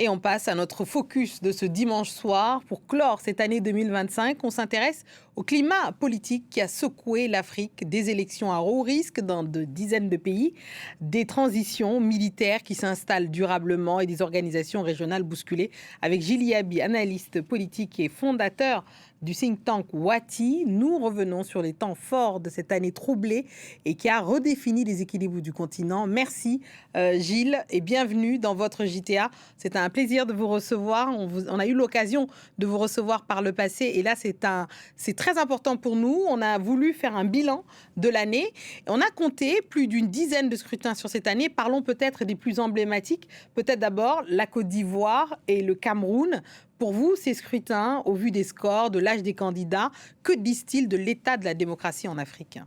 Et on passe à notre focus de ce dimanche soir. Pour clore cette année 2025, on s'intéresse au climat politique qui a secoué l'Afrique, des élections à haut risque dans de dizaines de pays, des transitions militaires qui s'installent durablement et des organisations régionales bousculées. Avec Gilles Yabi, analyste politique et fondateur du think tank Wati, nous revenons sur les temps forts de cette année troublée et qui a redéfini les équilibres du continent. Merci Gilles et bienvenue dans votre JTA. C'est un plaisir de vous recevoir. On a eu l'occasion de vous recevoir par le passé et là c'est très important pour nous. On a voulu faire un bilan de l'année. On a compté plus d'une dizaine de scrutins sur cette année. Parlons peut-être des plus emblématiques. Peut-être d'abord la Côte d'Ivoire et le Cameroun. Pour vous, ces scrutins, au vu des scores, de l'âge des candidats, que disent-ils de l'état de la démocratie en Afrique ?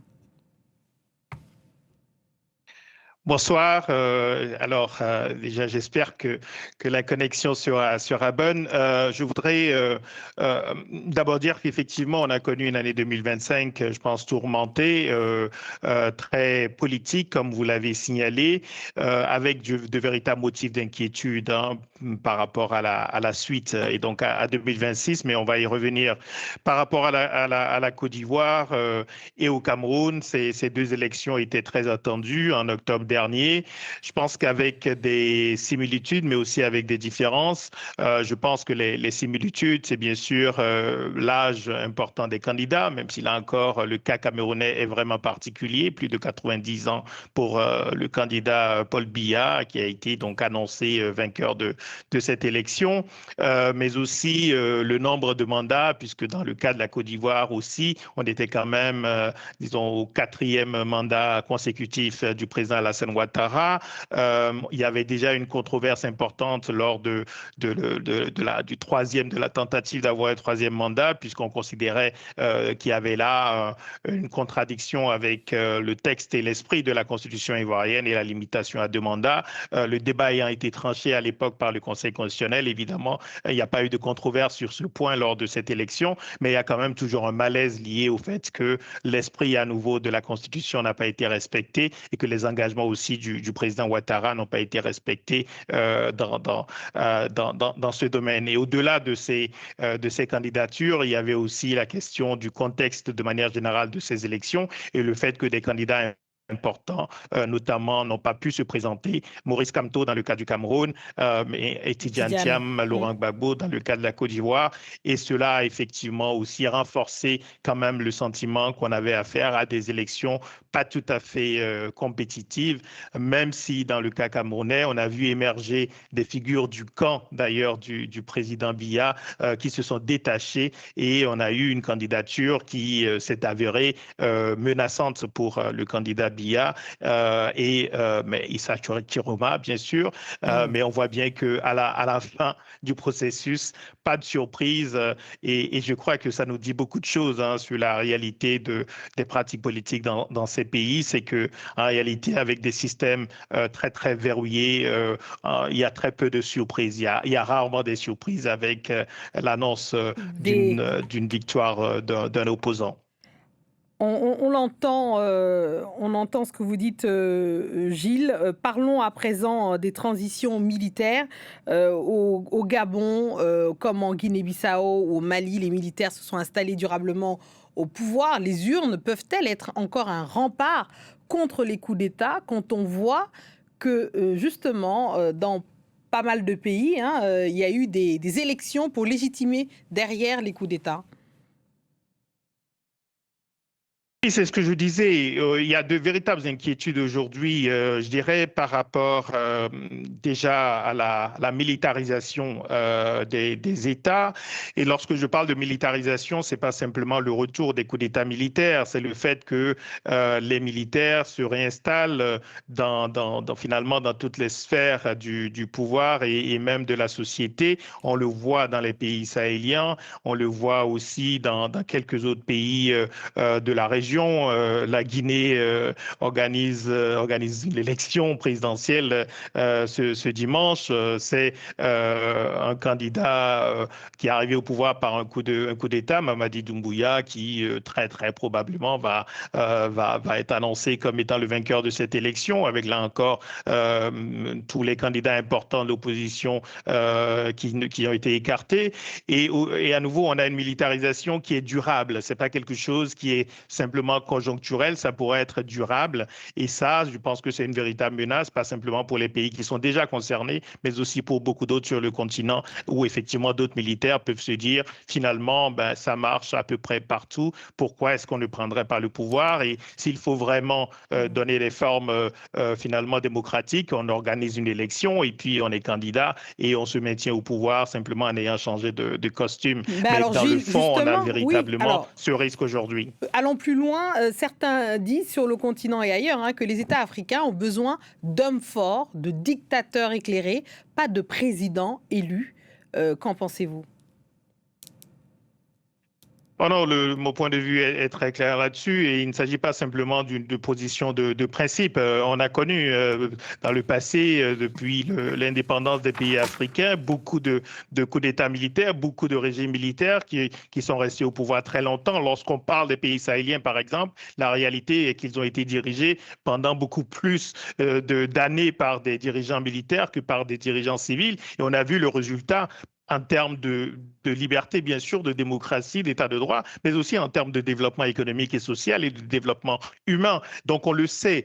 Bonsoir. Déjà, j'espère que la connexion sera bonne. Je voudrais d'abord dire qu'effectivement, on a connu une année 2025, je pense, tourmentée, très politique, comme vous l'avez signalé, avec de véritables motifs d'inquiétude par rapport à la suite et donc à 2026. Mais on va y revenir. Par rapport à la Côte d'Ivoire et au Cameroun, ces deux élections étaient très attendues en octobre dernier. Je pense qu'avec des similitudes, mais aussi avec des différences, je pense que les similitudes, c'est bien sûr l'âge important des candidats, même si là encore, le cas camerounais est vraiment particulier, plus de 90 ans pour le candidat Paul Biya, qui a été donc annoncé vainqueur de cette élection, mais aussi le nombre de mandats, puisque dans le cas de la Côte d'Ivoire aussi, on était quand même, disons, au 4e mandat consécutif du président Alassane Ouattara. Il y avait déjà une controverse importante lors du de la tentative d'avoir un 3e mandat, puisqu'on considérait qu'il y avait là une contradiction avec le texte et l'esprit de la Constitution ivoirienne et la limitation à 2 mandats. Le débat ayant été tranché à l'époque par le Conseil constitutionnel, évidemment, il n'y a pas eu de controverse sur ce point lors de cette élection, mais il y a quand même toujours un malaise lié au fait que l'esprit à nouveau de la Constitution n'a pas été respecté et que les engagements aussi du président Ouattara n'ont pas été respectés dans ce domaine. Et au-delà de ces candidatures, il y avait aussi la question du contexte de manière générale de ces élections et le fait que des candidats importants, notamment, n'ont pas pu se présenter. Maurice Kamto dans le cas du Cameroun, et Tidjane Thiam, Laurent Gbagbo dans le cas de la Côte d'Ivoire. Et cela a effectivement aussi renforcé quand même le sentiment qu'on avait affaire à des élections pas tout à fait compétitives, même si dans le cas camerounais, on a vu émerger des figures du camp d'ailleurs du président Biya qui se sont détachées et on a eu une candidature qui s'est avérée menaçante pour le candidat Biya mais Issa Chiroma, bien sûr, mais on voit bien qu'à la fin du processus, pas de surprise et je crois que ça nous dit beaucoup de choses sur la réalité des pratiques politiques dans ces pays. C'est que en réalité, avec des systèmes très, très verrouillés, il y a très peu de surprises. Il y a rarement des surprises avec l'annonce d'une victoire d'un opposant. On entend ce que vous dites, Gilles. Parlons à présent des transitions militaires. Au Gabon, comme en Guinée-Bissau ou au Mali, les militaires se sont installés durablement au pouvoir. Les urnes peuvent-elles être encore un rempart contre les coups d'État quand on voit que, justement, dans pas mal de pays, il y a eu des élections pour légitimer derrière les coups d'État? Oui, c'est ce que je disais. Il y a de véritables inquiétudes aujourd'hui, je dirais, par rapport déjà à la militarisation des États. Et lorsque je parle de militarisation, c'est pas simplement le retour des coups d'État militaires, c'est le fait que les militaires se réinstallent finalement dans toutes les sphères du pouvoir et même de la société. On le voit dans les pays sahéliens, on le voit aussi dans quelques autres pays de la région région, la Guinée organise l'élection présidentielle ce dimanche. C'est un candidat qui est arrivé au pouvoir par un coup d'État, Mamadi Doumbouya, qui très très probablement va être annoncé comme étant le vainqueur de cette élection, avec là encore tous les candidats importants de l'opposition qui ont été écartés. Et à nouveau, on a une militarisation qui est durable. C'est pas quelque chose qui est simplement conjoncturel, ça pourrait être durable. Et ça, je pense que c'est une véritable menace, pas simplement pour les pays qui sont déjà concernés, mais aussi pour beaucoup d'autres sur le continent, où effectivement d'autres militaires peuvent se dire, finalement, ben, ça marche à peu près partout. Pourquoi est-ce qu'on ne prendrait pas le pouvoir? Et s'il faut vraiment donner des formes finalement démocratiques, on organise une élection et puis on est candidat et on se maintient au pouvoir simplement en ayant changé de costume. Ben Mais alors dans le Gilles, fond, on a justement, oui. véritablement Alors, ce risque aujourd'hui. allons plus loin. Certains disent sur le continent et ailleurs que les États africains ont besoin d'hommes forts, de dictateurs éclairés, pas de présidents élus. Qu'en pensez-vous? Oh non, mon point de vue est très clair là-dessus et il ne s'agit pas simplement d'une position de principe. On a connu dans le passé, depuis l'indépendance des pays africains, beaucoup de coups d'État militaires, beaucoup de régimes militaires qui sont restés au pouvoir très longtemps. Lorsqu'on parle des pays sahéliens, par exemple, la réalité est qu'ils ont été dirigés pendant beaucoup plus d'années par des dirigeants militaires que par des dirigeants civils. Et on a vu le résultat en termes de liberté, bien sûr, de démocratie, d'état de droit, mais aussi en termes de développement économique et social et de développement humain. Donc, on le sait,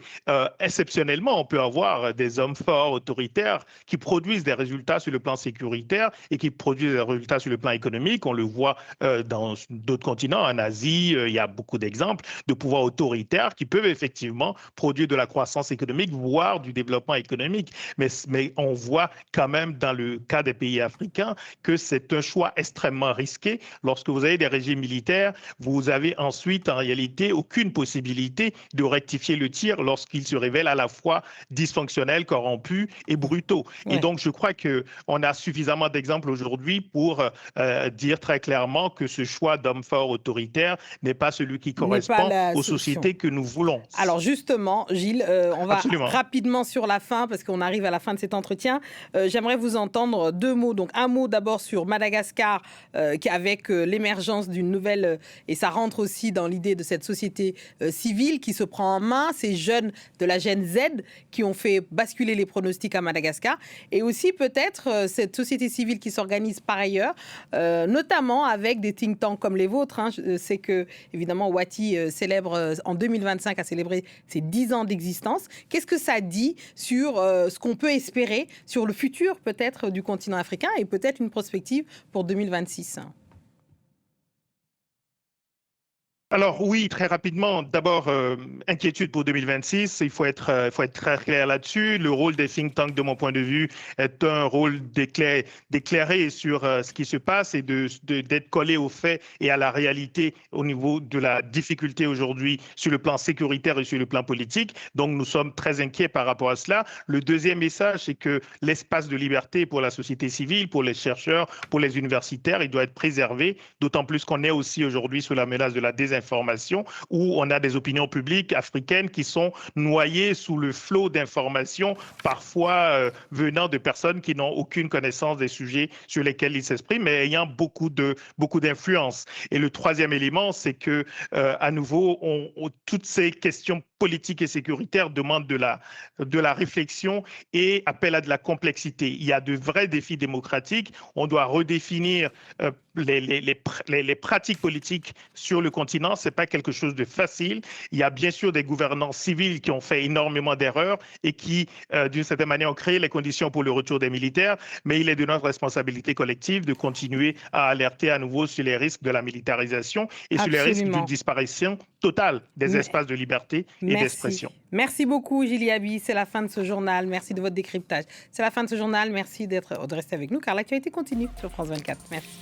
exceptionnellement, on peut avoir des hommes forts, autoritaires, qui produisent des résultats sur le plan sécuritaire et qui produisent des résultats sur le plan économique. On le voit dans d'autres continents, en Asie, il y a beaucoup d'exemples de pouvoirs autoritaires qui peuvent effectivement produire de la croissance économique, voire du développement économique. Mais on voit quand même dans le cas des pays africains que c'est un choix extrêmement risqué. Lorsque vous avez des régimes militaires, vous avez ensuite en réalité aucune possibilité de rectifier le tir lorsqu'ils se révèlent à la fois dysfonctionnels, corrompus et brutaux. Ouais. Et donc, je crois qu'on a suffisamment d'exemples aujourd'hui pour dire très clairement que ce choix d'homme fort autoritaire n'est pas celui qui correspond aux sociétés que nous voulons. Alors justement, Gilles, on va rapidement sur la fin parce qu'on arrive à la fin de cet entretien. J'aimerais vous entendre deux mots. Donc un mot d'abord sur Madagascar, avec l'émergence d'une nouvelle, et ça rentre aussi dans l'idée de cette société civile qui se prend en main, ces jeunes de la Gen Z qui ont fait basculer les pronostics à Madagascar, et aussi peut-être cette société civile qui s'organise par ailleurs, notamment avec des think tanks comme les vôtres. Je sais que, évidemment, Wati célèbre en 2025 a célébré ses 10 ans d'existence. Qu'est-ce que ça dit sur ce qu'on peut espérer sur le futur peut-être du continent africain et peut-être une prospective pour 2026? Alors oui, très rapidement. D'abord, inquiétude pour 2026. Il faut être très clair là-dessus. Le rôle des think tanks, de mon point de vue, est un rôle d'éclairer sur ce qui se passe et d'être collé aux faits et à la réalité au niveau de la difficulté aujourd'hui sur le plan sécuritaire et sur le plan politique. Donc, nous sommes très inquiets par rapport à cela. Le deuxième message, c'est que l'espace de liberté pour la société civile, pour les chercheurs, pour les universitaires, il doit être préservé, d'autant plus qu'on est aussi aujourd'hui sous la menace de la désinformation, où on a des opinions publiques africaines qui sont noyées sous le flot d'informations, parfois venant de personnes qui n'ont aucune connaissance des sujets sur lesquels ils s'expriment, mais ayant beaucoup d'influence. Et le troisième élément, c'est que, à nouveau, toutes ces questions politiques et sécuritaires demandent de la réflexion et appellent à de la complexité. Il y a de vrais défis démocratiques. On doit redéfinir les pratiques politiques sur le continent. Ce n'est pas quelque chose de facile. Il y a bien sûr des gouvernants civils qui ont fait énormément d'erreurs et qui, d'une certaine manière, ont créé les conditions pour le retour des militaires, mais il est de notre responsabilité collective de continuer à alerter à nouveau sur les risques de la militarisation et sur les risques d'une disparition totale des espaces de liberté et d'expression. Merci beaucoup, Gilles Yabi. C'est la fin de ce journal. Merci de votre décryptage. C'est la fin de ce journal. Merci de rester avec nous, car l'actualité continue sur France 24. Merci.